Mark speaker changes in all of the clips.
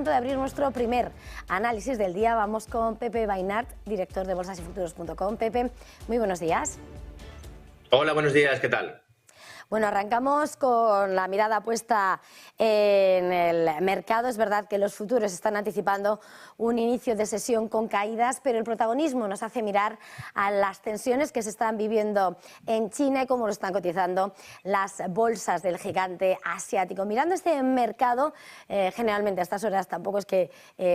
Speaker 1: momento de abrir nuestro primer análisis del día. Vamos con Pepe Bainart, director de bolsasyfuturos.com. Pepe, muy buenos días.
Speaker 2: Hola, buenos días, ¿qué tal?
Speaker 1: Bueno, arrancamos con la mirada puesta en el mercado. Es verdad que los futuros están anticipando un inicio de sesión con caídas, pero el protagonismo nos hace mirar a las tensiones que se están viviendo en China y cómo lo están cotizando las bolsas del gigante asiático. Mirando este mercado, generalmente a estas horas tampoco es que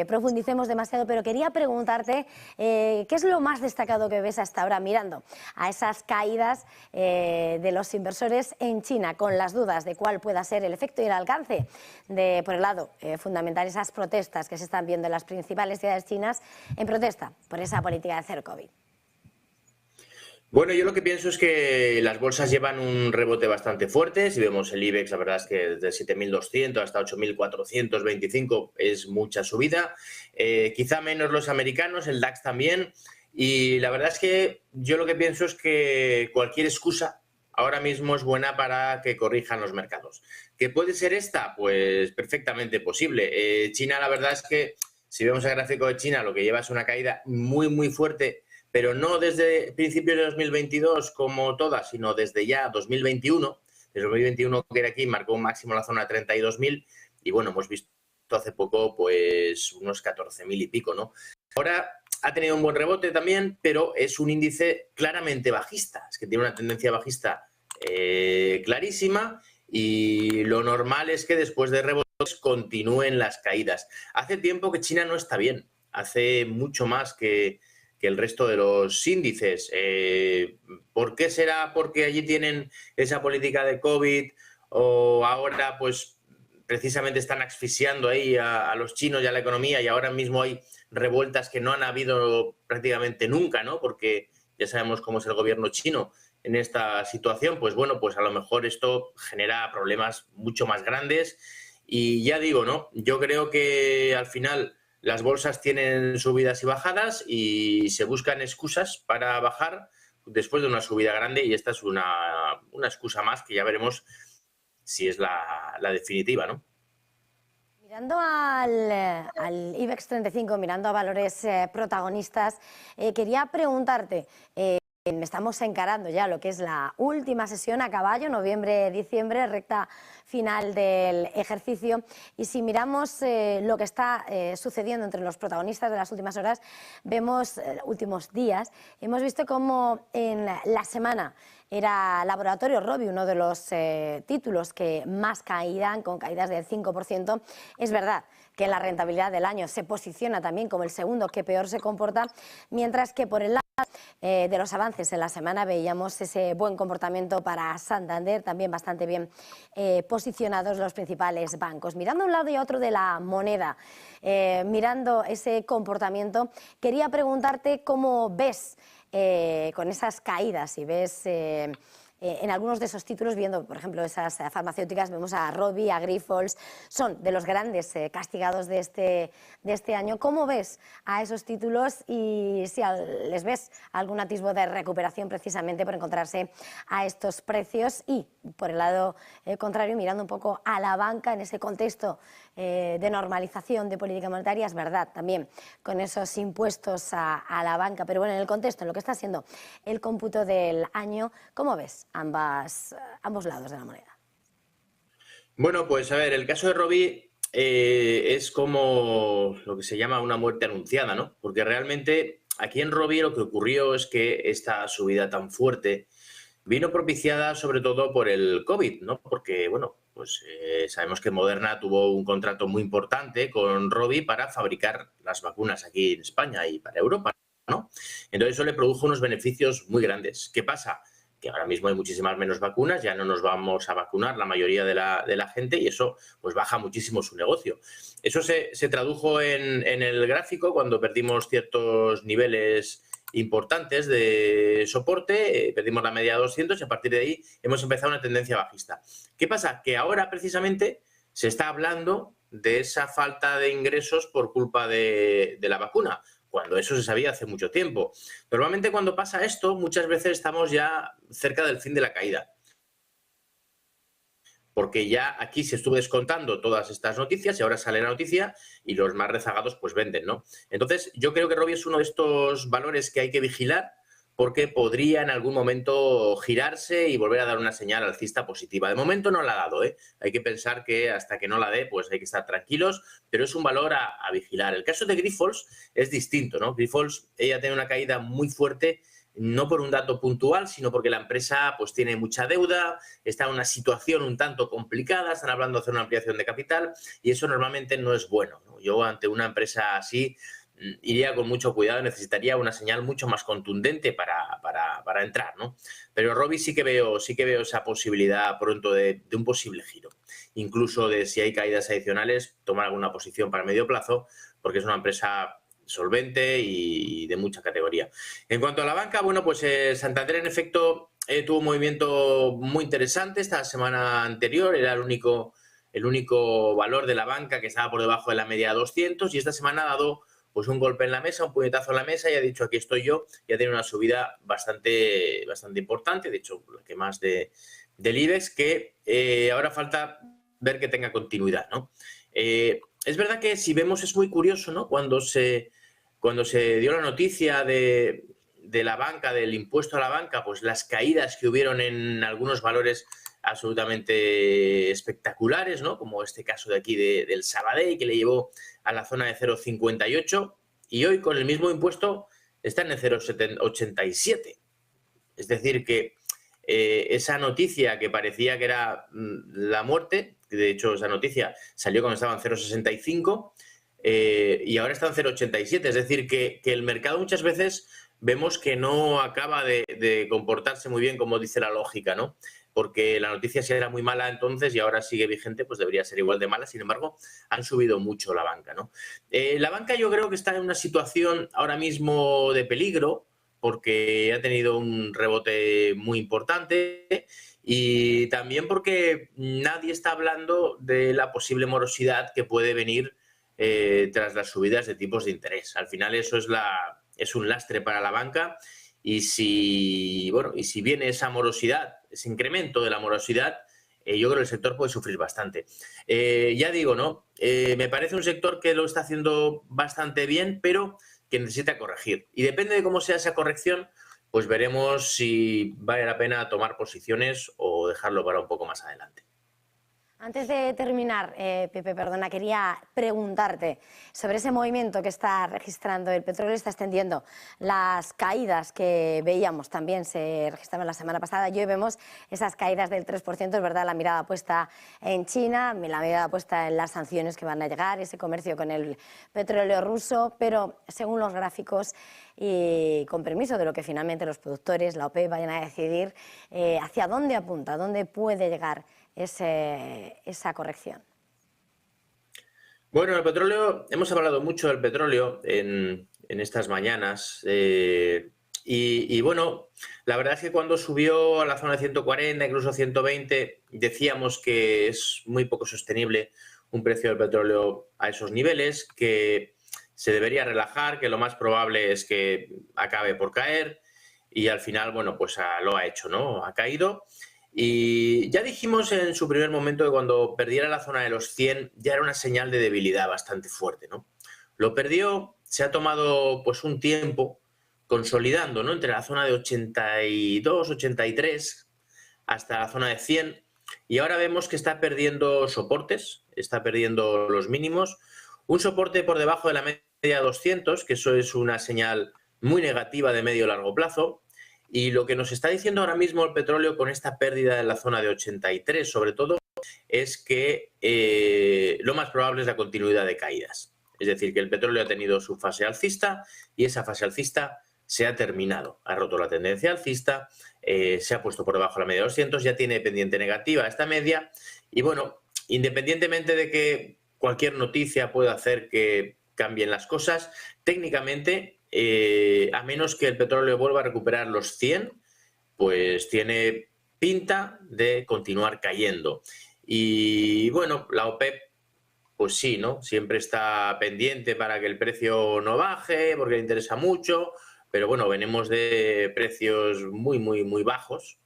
Speaker 1: profundicemos demasiado, pero quería preguntarte qué es lo más destacado que ves hasta ahora mirando a esas caídas de los inversores en China, con las dudas de cuál pueda ser el efecto y el alcance de, por el lado fundamental, esas protestas que se están viendo en las principales ciudades chinas en protesta por esa política de cero COVID.
Speaker 2: Bueno, yo lo que pienso es que las bolsas llevan un rebote bastante fuerte. Si vemos el IBEX, la verdad es que desde 7.200 hasta 8.425 es mucha subida. Quizá menos los americanos, el DAX también. Y la verdad es que yo lo que pienso es que cualquier excusa ahora mismo es buena para que corrijan los mercados. ¿Qué puede ser esta? Pues perfectamente posible. China, la verdad es que si vemos el gráfico de China, lo que lleva es una caída muy fuerte, pero no desde principios de 2022 como todas, sino desde ya 2021. Desde 2021 que era aquí, marcó un máximo en la zona 32.000 y bueno, hemos visto hace poco pues unos 14.000 y pico, ¿no? Ahora ha tenido un buen rebote también, pero es un índice claramente bajista. Es que tiene una tendencia bajista clarísima y lo normal es que después de rebotes continúen las caídas. Hace tiempo que China no está bien. Hace mucho más que el resto de los índices. ¿Por qué será? ¿Porque allí tienen esa política de COVID o ahora pues precisamente están asfixiando ahí a los chinos y a la economía y ahora mismo hay revueltas que no han habido prácticamente nunca, ¿no? Porque ya sabemos cómo es el gobierno chino en esta situación. Pues bueno, pues a lo mejor esto genera problemas mucho más grandes y ya digo, ¿no? Yo creo que al final las bolsas tienen subidas y bajadas y se buscan excusas para bajar después de una subida grande y esta es una excusa más que ya veremos si es la definitiva, ¿no?
Speaker 1: Mirando al IBEX 35, mirando a valores protagonistas, quería preguntarte, estamos encarando ya lo que es la última sesión a caballo, noviembre-diciembre, recta final del ejercicio, y si miramos lo que está sucediendo entre los protagonistas de las últimas horas, vemos, últimos días, hemos visto cómo en la semana era Laboratorio Rovi uno de los títulos que más caían, con caídas del 5%. Es verdad que la rentabilidad del año se posiciona también como el segundo que peor se comporta, mientras que por el lado de los avances en la semana veíamos ese buen comportamiento para Santander, también bastante bien posicionados los principales bancos. Mirando a un lado y a otro de la moneda, mirando ese comportamiento, quería preguntarte cómo ves con esas caídas, si ves en algunos de esos títulos, viendo por ejemplo esas farmacéuticas, vemos a Rovi, a Grifols, son de los grandes castigados de este año. ¿Cómo ves a esos títulos y si les ves algún atisbo de recuperación precisamente por encontrarse a estos precios? Y por el lado contrario, mirando un poco a la banca en ese contexto de normalización de política monetaria, es verdad, también con esos impuestos a la banca, pero bueno, en el contexto, en lo que está siendo el cómputo del año, ¿cómo ves ambos lados de la moneda?
Speaker 2: Bueno, pues a ver, el caso de Rovi es como lo que se llama una muerte anunciada, ¿no? Porque realmente aquí en Rovi lo que ocurrió es que esta subida tan fuerte vino propiciada sobre todo por el COVID, ¿no? Porque, bueno, pues sabemos que Moderna tuvo un contrato muy importante con Rovi para fabricar las vacunas aquí en España y para Europa, ¿no? Entonces eso le produjo unos beneficios muy grandes. ¿Qué pasa? Que ahora mismo hay muchísimas menos vacunas, ya no nos vamos a vacunar la mayoría de la gente y eso pues baja muchísimo su negocio. Eso se tradujo en el gráfico cuando perdimos ciertos niveles importantes de soporte, perdimos la media de 200 y a partir de ahí hemos empezado una tendencia bajista. ¿Qué pasa? Que ahora precisamente se está hablando de esa falta de ingresos por culpa de la vacuna, cuando eso se sabía hace mucho tiempo. Normalmente cuando pasa esto, muchas veces estamos ya cerca del fin de la caída. porque ya aquí se estuvo descontando todas estas noticias y ahora sale la noticia y los más rezagados pues venden, ¿no? Entonces, yo creo que Robi es uno de estos valores que hay que vigilar porque podría en algún momento girarse y volver a dar una señal alcista positiva. De momento no la ha dado, ¿eh? Hay que pensar que hasta que no la dé, pues hay que estar tranquilos, pero es un valor a vigilar. El caso de Grifols es distinto, ¿no? Grifols, ella tiene una caída muy fuerte, no por un dato puntual, sino porque la empresa pues tiene mucha deuda, está en una situación un tanto complicada, están hablando de hacer una ampliación de capital y eso normalmente no es bueno, ¿no? Yo ante una empresa así iría con mucho cuidado, necesitaría una señal mucho más contundente para entrar, ¿no? Pero Robi sí que veo esa posibilidad pronto de un posible giro. Incluso de si hay caídas adicionales, tomar alguna posición para medio plazo, porque es una empresa solvente y de mucha categoría. En cuanto a la banca, bueno, pues Santander en efecto tuvo un movimiento muy interesante esta semana anterior, era el único valor de la banca que estaba por debajo de la media 200 y esta semana ha dado pues un golpe en la mesa, un puñetazo en la mesa y ha dicho aquí estoy yo, y ha tenido una subida bastante importante, de hecho, la que más del IBEX, que ahora falta ver que tenga continuidad, ¿no? Es verdad que si vemos es muy curioso, ¿no? Cuando se dio la noticia de la banca, del impuesto a la banca, pues las caídas que hubieron en algunos valores absolutamente espectaculares, ¿no? Como este caso de aquí del Sabadell, que le llevó a la zona de 0,58 y hoy con el mismo impuesto están en 0,87. Es decir, que esa noticia que parecía que era la muerte, de hecho esa noticia salió cuando estaba en 0,65 y ahora está en 0,87. Es decir, que el mercado muchas veces vemos que no acaba de comportarse muy bien como dice la lógica, ¿no? Porque la noticia si era muy mala entonces y ahora sigue vigente, pues debería ser igual de mala. Sin embargo, han subido mucho la banca, ¿no? La banca yo creo que está en una situación ahora mismo de peligro porque ha tenido un rebote muy importante y también porque nadie está hablando de la posible morosidad que puede venir tras las subidas de tipos de interés. Al final eso es un lastre para la banca y si viene esa morosidad, ese incremento de la morosidad, yo creo que el sector puede sufrir bastante. Ya digo, ¿no? Me parece un sector que lo está haciendo bastante bien, pero que necesita corregir. Y depende de cómo sea esa corrección, pues veremos si vale la pena tomar posiciones o dejarlo para un poco más adelante.
Speaker 1: Antes de terminar, Pepe, perdona, quería preguntarte sobre ese movimiento que está registrando el petróleo, está extendiendo las caídas que veíamos también se registraban la semana pasada y hoy vemos esas caídas del 3%, es verdad, la mirada puesta en China, la mirada puesta en las sanciones que van a llegar, ese comercio con el petróleo ruso, pero según los gráficos y con permiso de lo que finalmente los productores, la OPEP, vayan a decidir hacia dónde apunta, dónde puede llegar esa corrección.
Speaker 2: Bueno, el petróleo, hemos hablado mucho del petróleo en estas mañanas y bueno, la verdad es que cuando subió a la zona de 140, incluso 120, decíamos que es muy poco sostenible un precio del petróleo a esos niveles, que se debería relajar, que lo más probable es que acabe por caer y al final, bueno, pues lo ha hecho, ¿no? Ha caído. Y ya dijimos en su primer momento que cuando perdiera la zona de los 100 ya era una señal de debilidad bastante fuerte, ¿no? Lo perdió, se ha tomado pues un tiempo consolidando, ¿no? Entre la zona de 82, 83 hasta la zona de 100 y ahora vemos que está perdiendo soportes, está perdiendo los mínimos. Un soporte por debajo de la media 200, que eso es una señal muy negativa de medio y largo plazo. Y lo que nos está diciendo ahora mismo el petróleo con esta pérdida en la zona de 83, sobre todo, es que lo más probable es la continuidad de caídas. Es decir, que el petróleo ha tenido su fase alcista y esa fase alcista se ha terminado. Ha roto la tendencia alcista, se ha puesto por debajo de la media de 200, ya tiene pendiente negativa esta media. Y bueno, independientemente de que cualquier noticia pueda hacer que cambien las cosas, técnicamente, a menos que el petróleo vuelva a recuperar los 100, pues tiene pinta de continuar cayendo. Y bueno, la OPEP, pues sí, ¿no? Siempre está pendiente para que el precio no baje, porque le interesa mucho, pero bueno, venimos de precios muy, muy, muy bajos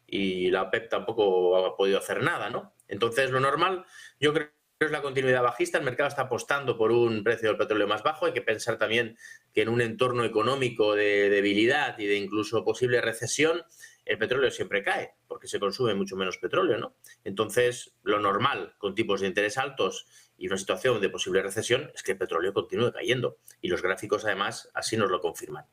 Speaker 2: y la OPEP tampoco ha podido hacer nada, ¿no? Entonces, lo normal, yo creo que es la continuidad bajista. El mercado está apostando por un precio del petróleo más bajo. Hay que pensar también que en un entorno económico de debilidad y de incluso posible recesión, el petróleo siempre cae, porque se consume mucho menos petróleo, ¿no? Entonces, lo normal, con tipos de interés altos y una situación de posible recesión, es que el petróleo continúe cayendo. Y los gráficos, además, así nos lo confirman.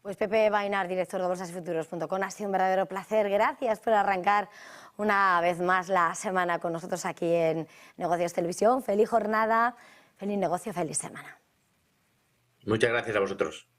Speaker 1: Pues Pepe Vainar, director de bolsasyfuturos.com, ha sido un verdadero placer. Gracias por arrancar una vez más la semana con nosotros aquí en Negocios Televisión. Feliz jornada, feliz negocio, feliz semana.
Speaker 2: Muchas gracias a vosotros.